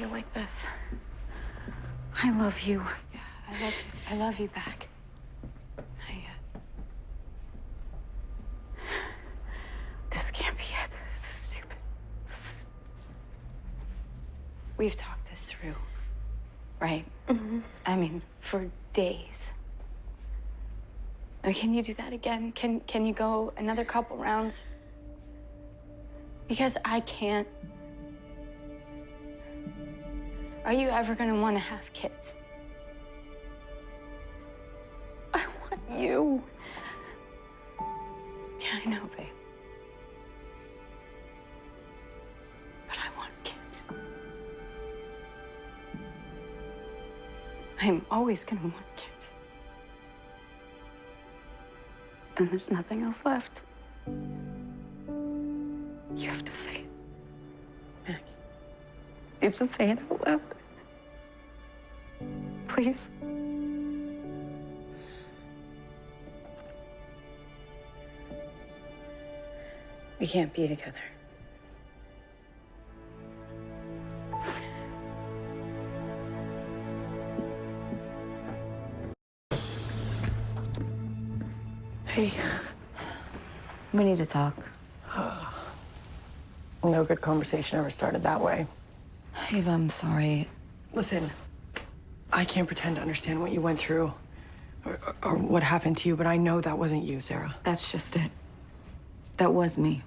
feel like this. I love you. Yeah, I love you. I love you back. Not yet. This can't be it. This is stupid. We've talked this through, right? Mm-hmm. I mean, for days. Now, can you do that again? Can you go another couple rounds? Because I can't. Are you ever gonna want to have kids? I want you. Yeah, I know, babe. But I want kids. I'm always gonna want kids. Then there's nothing else left. You have to say it. Maggie. You have to say it out loud. Please. We can't be together. Hey. We need to talk. No good conversation ever started that way. Ava, I'm sorry. Listen, I can't pretend to understand what you went through or what happened to you, but I know that wasn't you, Sara. That's just it. That was me.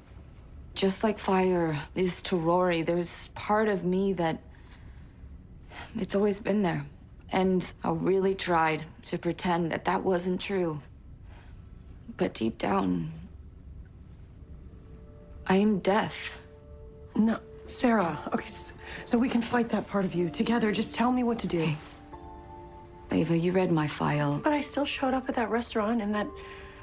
Just like fire is to Rory, there's part of me that it's always been there. And I really tried to pretend that that wasn't true. But deep down, I am death. No, Sara, okay, so we can fight that part of you together. Just tell me what to do. Hey, Ava, you read my file. But I still showed up at that restaurant in that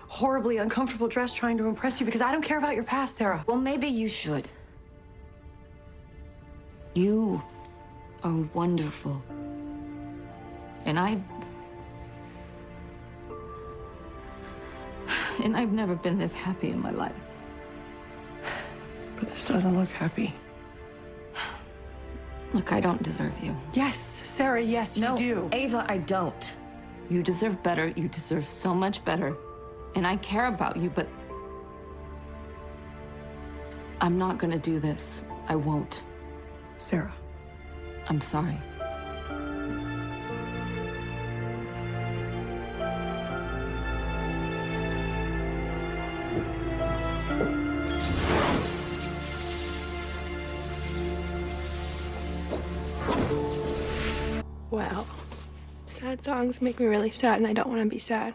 horribly uncomfortable dress trying to impress you because I don't care about your past, Sara. Well, maybe you should. You are wonderful. And I've never been this happy in my life. But this doesn't look happy. Look, I don't deserve you. Yes, Sara, yes, you do. No, Ava, I don't. You deserve better. You deserve so much better. And I care about you, but I'm not gonna do this. I won't. Sara. I'm sorry. Well, sad songs make me really sad, and I don't want to be sad.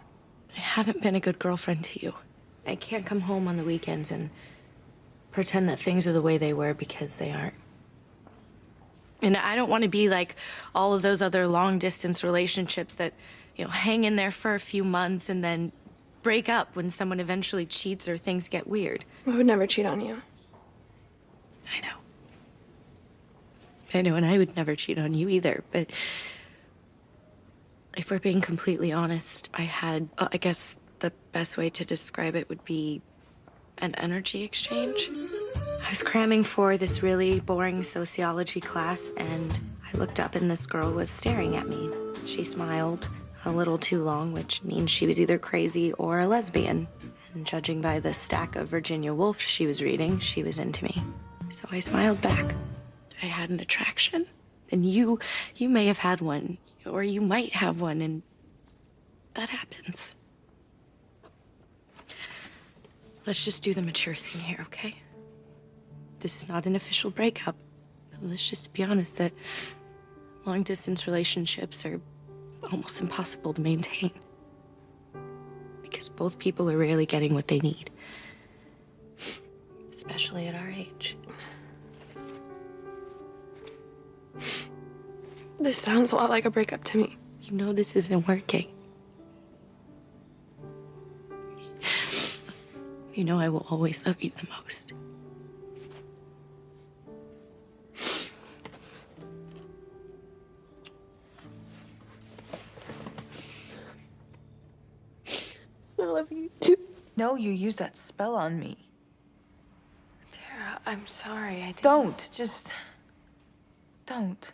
I haven't been a good girlfriend to you. I can't come home on the weekends and pretend that things are the way they were because they aren't. And I don't want to be like all of those other long-distance relationships that, hang in there for a few months and then break up when someone eventually cheats or things get weird. I would never cheat on you. I know, and I would never cheat on you either, but if we're being completely honest, I guess the best way to describe it would be an energy exchange. I was cramming for this really boring sociology class, and I looked up and this girl was staring at me. She smiled a little too long, which means she was either crazy or a lesbian. And judging by the stack of Virginia Woolf she was reading, she was into me. So I smiled back. I had an attraction, and you may have had one, or you might have one, and that happens. Let's just do the mature thing here, okay? This is not an official breakup. Let's just be honest that long-distance relationships are almost impossible to maintain. Because both people are rarely getting what they need. Especially at our age. This sounds a lot like a breakup to me. You know this isn't working. You know I will always love you the most. I love you too. No, you used that spell on me. Tara, I'm sorry. I didn't. Don't. Just don't.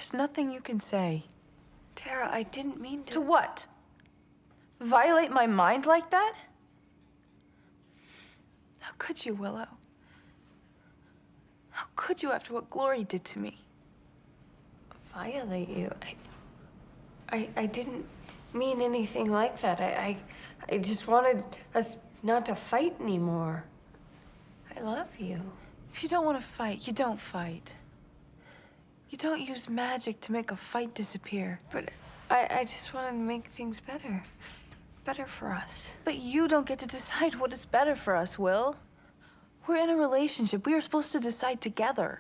There's nothing you can say. Tara, I didn't mean To what? Violate my mind like that? How could you, Willow? How could you after what Glory did to me? violate you. I didn't mean anything like that. I just wanted us not to fight anymore. I love you. If you don't want to fight, you don't fight. You don't use magic to make a fight disappear. But I just wanted to make things better. Better for us. But you don't get to decide what is better for us, Will. We're in a relationship. We are supposed to decide together.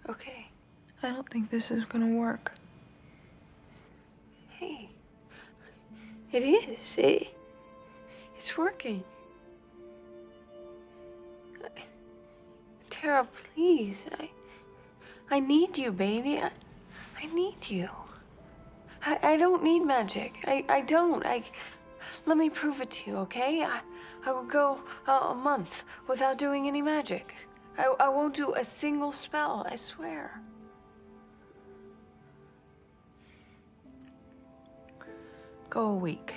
Okay. I don't think this is gonna work. Hey. It is. It's working. Tara, please. I need you, baby. I need you. I don't need magic. I don't. Let me prove it to you, okay? I will go a month without doing any magic. I won't do a single spell, I swear. Go a week.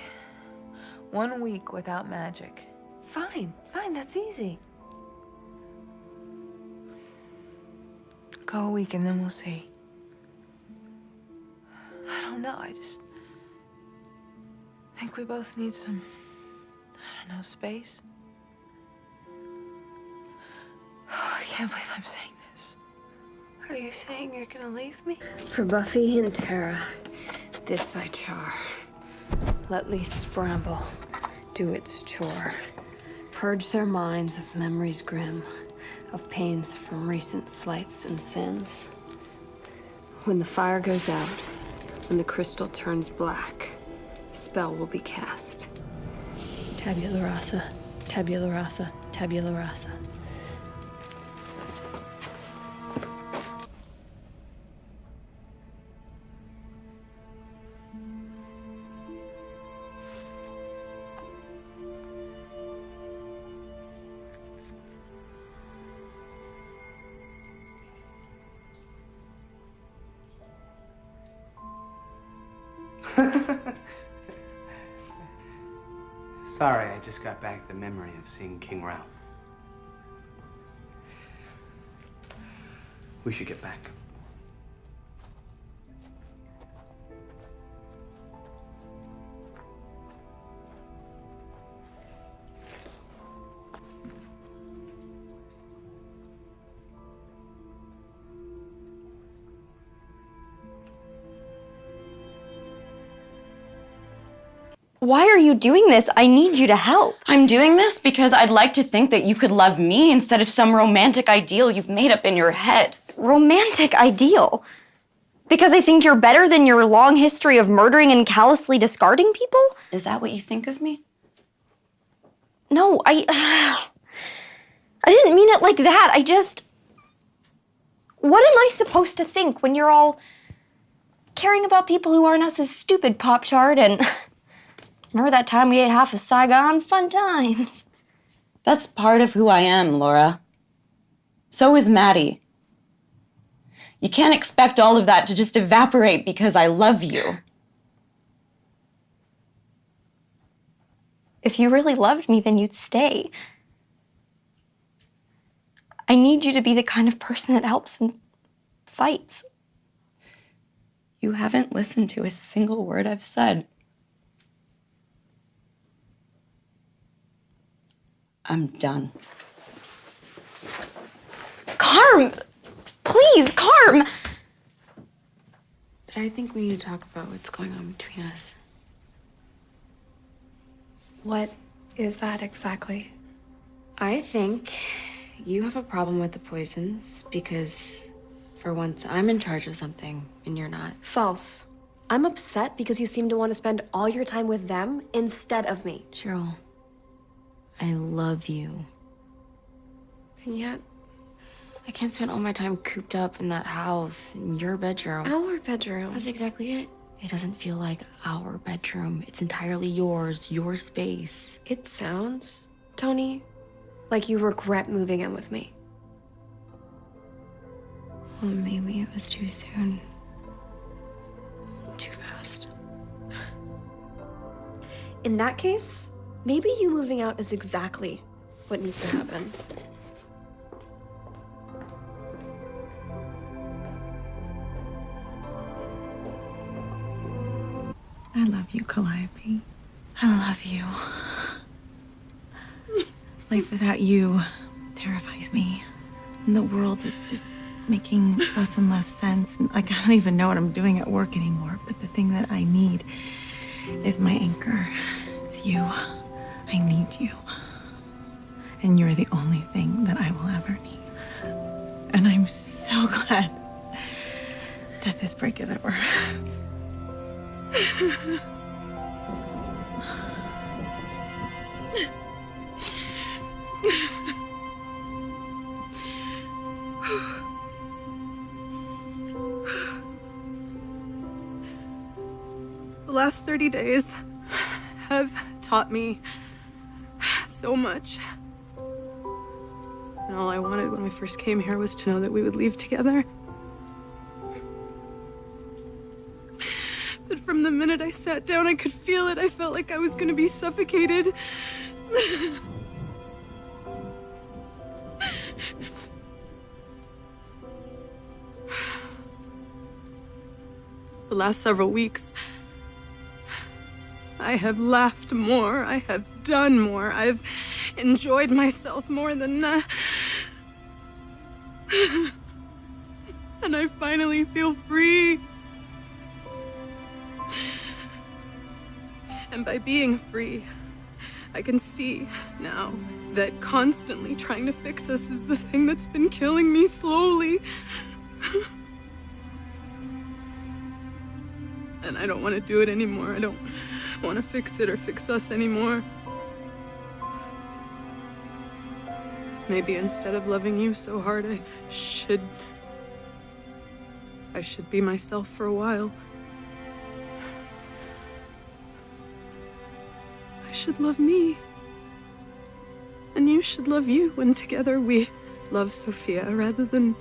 1 week without magic. Fine, that's easy. Go a week and then we'll see. I don't know, I just think we both need some, I don't know, space. Oh, I can't believe I'm saying this. Are you saying you're gonna leave me? For Buffy and Tara, this I char. Let Leith's bramble do its chore. Purge their minds of memories grim, of pains from recent slights and sins. When the fire goes out, when the crystal turns black, the spell will be cast. Tabula rasa, tabula rasa, tabula rasa. Sorry, I just got back the memory of seeing King Ralph. We should get back. Why are you doing this? I need you to help. I'm doing this because I'd like to think that you could love me instead of some romantic ideal you've made up in your head. Romantic ideal? Because I think you're better than your long history of murdering and callously discarding people? Is that what you think of me? No, I didn't mean it like that. What am I supposed to think when you're all caring about people who aren't us as stupid, Pop Tart, and remember that time we ate half of Saigon? Fun times. That's part of who I am, Laura. So is Maddie. You can't expect all of that to just evaporate because I love you. If you really loved me, then you'd stay. I need you to be the kind of person that helps and fights. You haven't listened to a single word I've said. I'm done. Carm! Please, Carm! But I think we need to talk about what's going on between us. What is that exactly? I think you have a problem with the poisons because, for once, I'm in charge of something and you're not. False. I'm upset because you seem to want to spend all your time with them instead of me. Cheryl, I love you. And yet, I can't spend all my time cooped up in that house, in your bedroom. our bedroom. That's exactly it. It doesn't feel like our bedroom. It's entirely yours, your space. It sounds, Toni, like you regret moving in with me. Well, maybe it was too soon. In that case, maybe you moving out is exactly what needs to happen. I love you, Calliope. I love you. Life without you terrifies me. And the world is just making less and less sense. And, like, I don't even know what I'm doing at work anymore. But the thing that I need is my anchor. It's you. I need you. And you're the only thing that I will ever need. And I'm so glad that this break is over. The last 30 days have taught me so much. And all I wanted when we first came here was to know that we would leave together. But from the minute I sat down, I could feel it. I felt like I was going to be suffocated. The last several weeks, I have laughed more. I have done more. I've enjoyed myself more than... and I finally feel free. And by being free, I can see now that constantly trying to fix us is the thing that's been killing me slowly. And I don't want to do it anymore. I don't want to fix it or fix us anymore. Maybe instead of loving you so hard, I should be myself for a while. I should love me. And you should love you, and together we love Sophia rather than...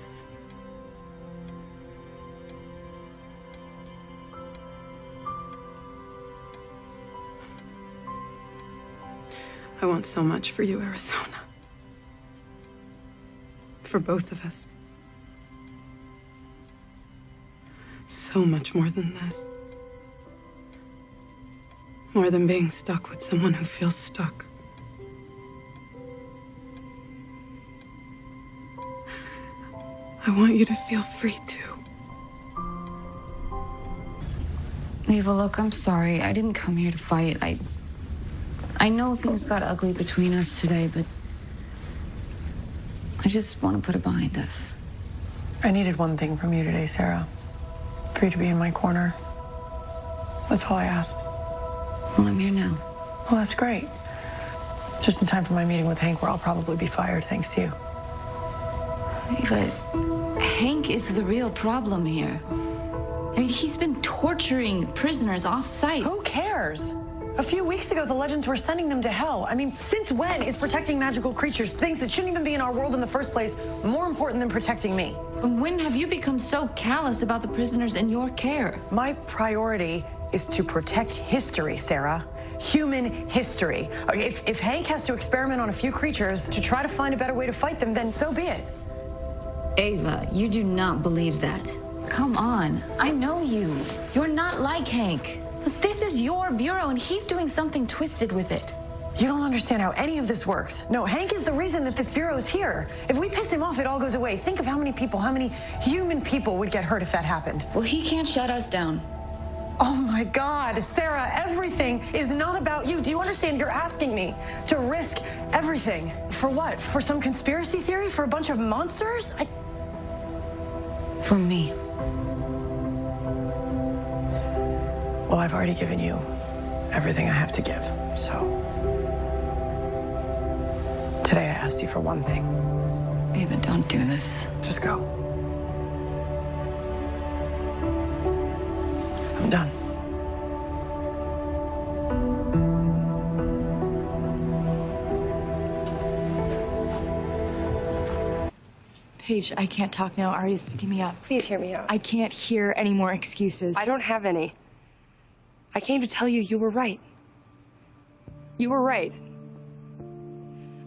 I want so much for you, Arizona. For both of us. So much more than this. More than being stuck with someone who feels stuck. I want you to feel free too. Ava, look, I'm sorry. I didn't come here to fight. I know things got ugly between us today, but I just want to put it behind us. I needed one thing from you today, Sarah. For you to be in my corner. That's all I asked. Well, I'm here now. Well, that's great. Just in time for my meeting with Hank, where I'll probably be fired, thanks to you. But Hank is the real problem here. I mean, he's been torturing prisoners off-site. Who cares? A few weeks ago, the Legends were sending them to hell. I mean, since when is protecting magical creatures, things that shouldn't even be in our world in the first place, more important than protecting me? When have you become so callous about the prisoners in your care? My priority is to protect history, Sarah. Human history. If Hank has to experiment on a few creatures to try to find a better way to fight them, then so be it. Ava, you do not believe that. Come on, I know you. You're not like Hank. Look, this is your bureau, and he's doing something twisted with it. You don't understand how any of this works. No, Hank is the reason that this bureau is here. If we piss him off, it all goes away. Think of how many human people would get hurt if that happened. Well, he can't shut us down. Oh my God, Sarah, everything is not about you. Do you understand? You're asking me to risk everything. For what? For some conspiracy theory? For a bunch of monsters? For me. Well, I've already given you everything I have to give, so. Today I asked you for one thing. Ava, don't do this. Just go. I'm done. Paige, I can't talk now. Ari's picking me up. Please hear me out. I can't hear any more excuses. I don't have any. I came to tell you you were right. You were right.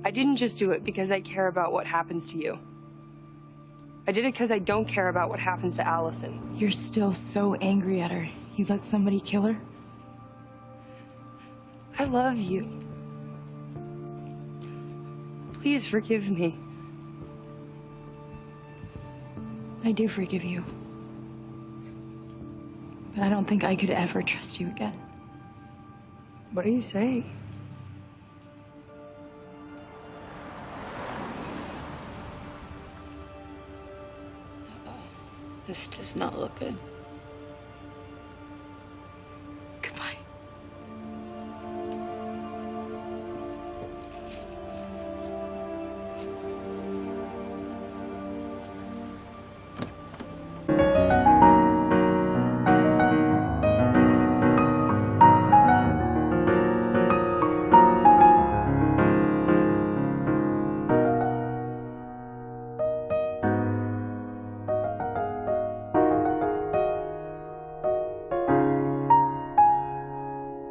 I didn't just do it because I care about what happens to you. I did it because I don't care about what happens to Allison. You're still so angry at her. You let somebody kill her? I love you. Please forgive me. I do forgive you. But I don't think I could ever trust you again. What are you saying? This does not look good.